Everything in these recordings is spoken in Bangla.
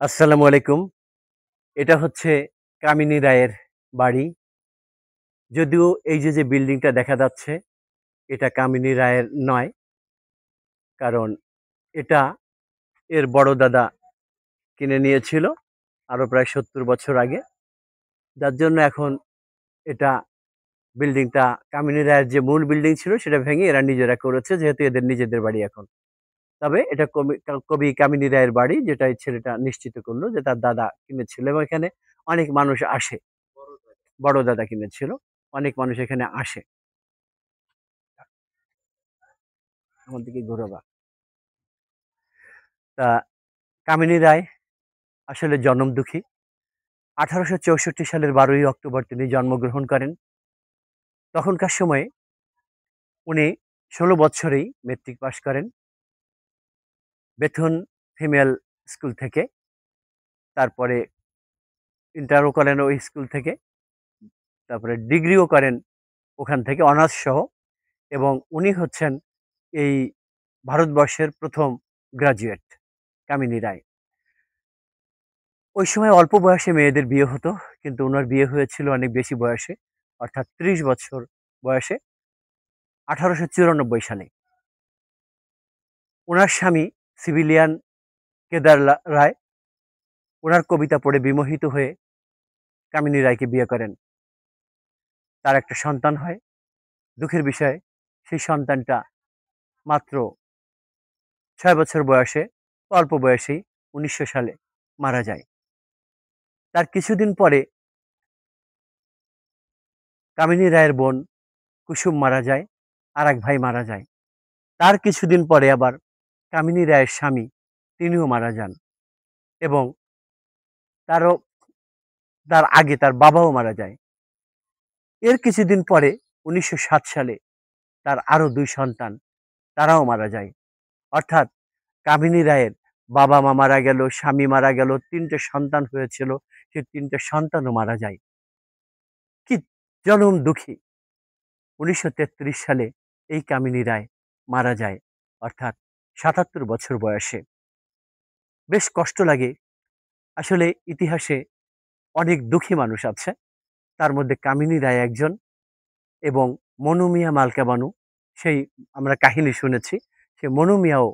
আসসালামু আলাইকুম। এটা হচ্ছে কামিনী রায়ের বাড়ি। যদিও এই যে বিল্ডিংটা দেখা যাচ্ছে, এটা কামিনী রায়ের নয়। কারণ এটা এর বড় দাদা কিনে নিয়েছিল আরো প্রায় ৭০ বছর আগে। যার জন্য এখন এটা বিল্ডিংটা কামিনী রায়ের যে মূল বিল্ডিং ছিল সেটা ভেঙে এরা নিজেরা করেছে যেহেতু এদের নিজেদের বাড়ি এখন। তবে এটা কবি কামিনী রায়ের বাড়ি যেটা এই ছেলেটা নিশ্চিত করল যে তার দাদা কিনেছিল এবং এখানে অনেক মানুষ আসে। বড় দাদা কিনেছিল। অনেক মানুষ এখানে আসে। আমার দিকে ঘোরাবা। তা কামিনী রায় আসলে জনম দুঃখী। ১৮৬৪ সালের ১২ই অক্টোবর তিনি জন্মগ্রহণ করেন। তখনকার সময়ে উনি ১৬ বছরেই মেট্রিক পাস করেন বেথুন ফিমেল স্কুল থেকে। তারপরে ইন্টারও করেন ওই স্কুল থেকে। তারপরে ডিগ্রিও করেন ওখান থেকে অনার্স সহ এবং উনি হচ্ছেন এই ভারতবর্ষের ১ম গ্র্যাজুয়েট কামিনী রায়। ওই সময় অল্প বয়সে মেয়েদের বিয়ে হতো। কিন্তু উনার বিয়ে হয়েছিল অনেক বেশি বয়সে। অর্থাৎ ৩০ বছর বয়সে ১৮৯৪ সালে। উনার স্বামী সিভিলিয়ান কেদার রায় উনার কবিতা পড়ে বিমোহিত হয়ে কামিনী রায়কে বিয়ে করেন। তার একটা সন্তান হয়। দুঃখের বিষয় সেই সন্তানটা মাত্র ৬ বছর বয়সে, অল্প বয়সেই ১৯০০ সালে মারা যায়। তার কিছুদিন পরে কামিনী রায়ের বোন কুসুম মারা যায়, আরেক ভাই মারা যায়। তার কিছুদিন পরে আবার কামিনী রায়ের স্বামী তিনিও মারা যান এবং তারও তার আগে তার বাবাও মারা যায়। এর কিছুদিন পরে ১৯০৭ সালে তার আরো ২ সন্তান তারাও মারা যায়। অর্থাৎ কামিনী রায়ের বাবা-মা মারা গেল, স্বামী মারা গেল, ৩ টে সন্তান হয়েছিল, সেই ৩ টে সন্তানও মারা যায়। কি জনম দুঃখী! ১৯৩৩ সালে এই কামিনী রায় মারা যায়। অর্থাৎ ৭৭ বছর বয়সে। বেশ কষ্ট লাগে। আসলে ইতিহাসে অনেক দুঃখী মানুষ আছে। তার মধ্যে কামিনী রায় একজন এবং মনু মিয়া মালকা বানু সেই আমরা কাহিনী শুনেছি। সে মনু মিয়াও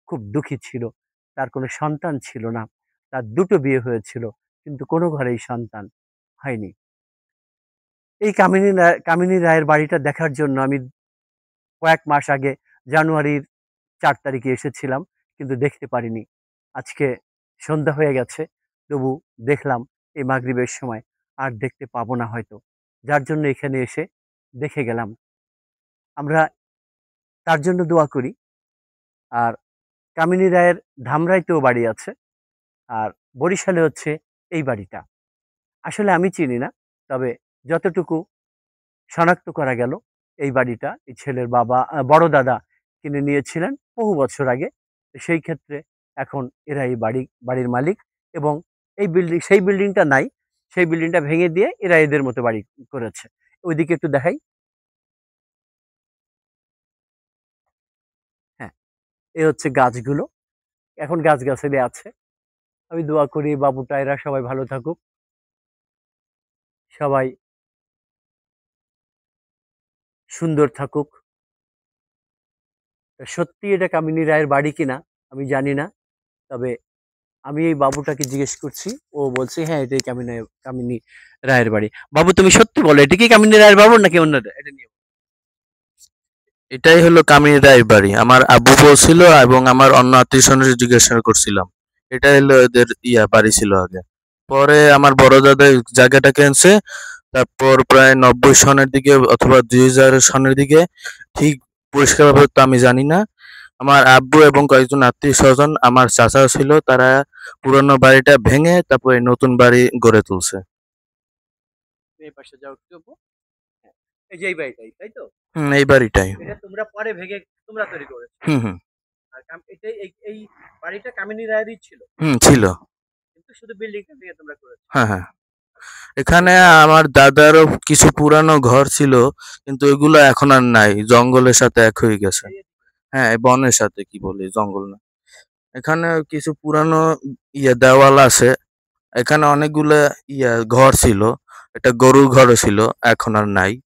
খুব দুঃখী ছিল। তার কোনো সন্তান ছিল না। তার ২ টো বিয়ে হয়েছিল। কিন্তু কোনো ঘরেই সন্তান হয়নি। এই কামিনী রায়ের বাড়িটা দেখার জন্য আমি কয়েক মাস আগে জানুয়ারির ৪ তারিখে এসেছিলাম। কিন্তু দেখতে পারিনি। আজকে সন্ধ্যা হয়ে গেছে। তবু দেখলাম এই মাগরিবের সময়। আর দেখতে পাবো না হয়তো। যার জন্য এখানে এসে দেখে গেলাম। আমরা তার জন্য দোয়া করি। আর কামিনী রায়ের ধামরাইতেও বাড়ি আছে। আর বরিশালে হচ্ছে এই বাড়িটা। আসলে আমি চিনি না। তবে যতটুকু শনাক্ত করা গেল এই বাড়িটা এই ছেলের বাবা বড় দাদা কিনে নিয়েছিলেন বহু বছর আগে। সেই ক্ষেত্রে এখন এরা এই বাড়ির মালিক এবং সেই বিল্ডিংটা নাই। সেই বিল্ডিংটা ভেঙে দিয়ে এরা এদের মতো বাড়ি করেছে। ওইদিকে একটু দেখাই। হ্যাঁ, এ হচ্ছে গাছগুলো। এখন গাছগাছালি আছে। আমি দোয়া করি বাবুটা এরা সবাই ভালো থাকুক। সবাই সুন্দর থাকুক। সত্যি এটা কামিনী রায়ের বাড়ি কিনা আমি জানি না। তবে আমি এই বাবুটাকে জিজ্ঞেস করছি। ও বলছে, "হ্যাঁ, এটাই কামিনী রায়ের বাড়ি।" বাবু তুমি সত্যি বলো, এটা কি কামিনী রায়ের বাবু নাকি অন্যটা? এটা নিয়ে এটাই হলো কামিনী রায়ের বাড়ি। আমার আব্বু বলছিল এবং আমার অন্য আত্মীয়স্বজনের জিজ্ঞাসা করছিলাম। এটা হলো এদের বাড়ি ছিল আগে। পরে আমার বড় দাদা এই জায়গাটা কিনছে। তারপর প্রায় ৯০ সনের দিকে অথবা ২০০০ সনের দিকে, ঠিক পরিষ্কারভাবে তো আমি জানি না। আমার আব্বু এবং কয়েকজন আত্মীয়স্বজন, আমার চাচাও ছিল, তারা পুরনো বাড়িটা ভেঙে তারপরে নতুন বাড়ি গড়ে তুলছে। এই পাশে যাও একটু আপু। হ্যাঁ, এই যে এই বাড়িটাই, তাই তো? এই বাড়িটাই। এটা তোমরা পরে ভেঙে তোমরা তৈরি করেছো। হুম, হুম। আর এটাই এই বাড়িটা কামিনী রায়েরই ছিল। ছিল। কিন্তু শুধু বিল্ডিংটা ভেঙে তোমরা করেছো। হ্যাঁ, হ্যাঁ। বেশ এখানে ভালো। আমার দাদারও কিছু পুরানো ঘর ছিল, কিন্তু এগুলো এখন আর নাই। জঙ্গলের সাথে এক হয়ে গেছে। এই হ্যাঁ, বনের সাথে কি বলি, জঙ্গল না। এখানে কিছু পুরানো দেওয়াল আছে। এখানে অনেকগুলা ঘর ছিল। একটা গরুর ঘরও ছিল, এখন আর নাই।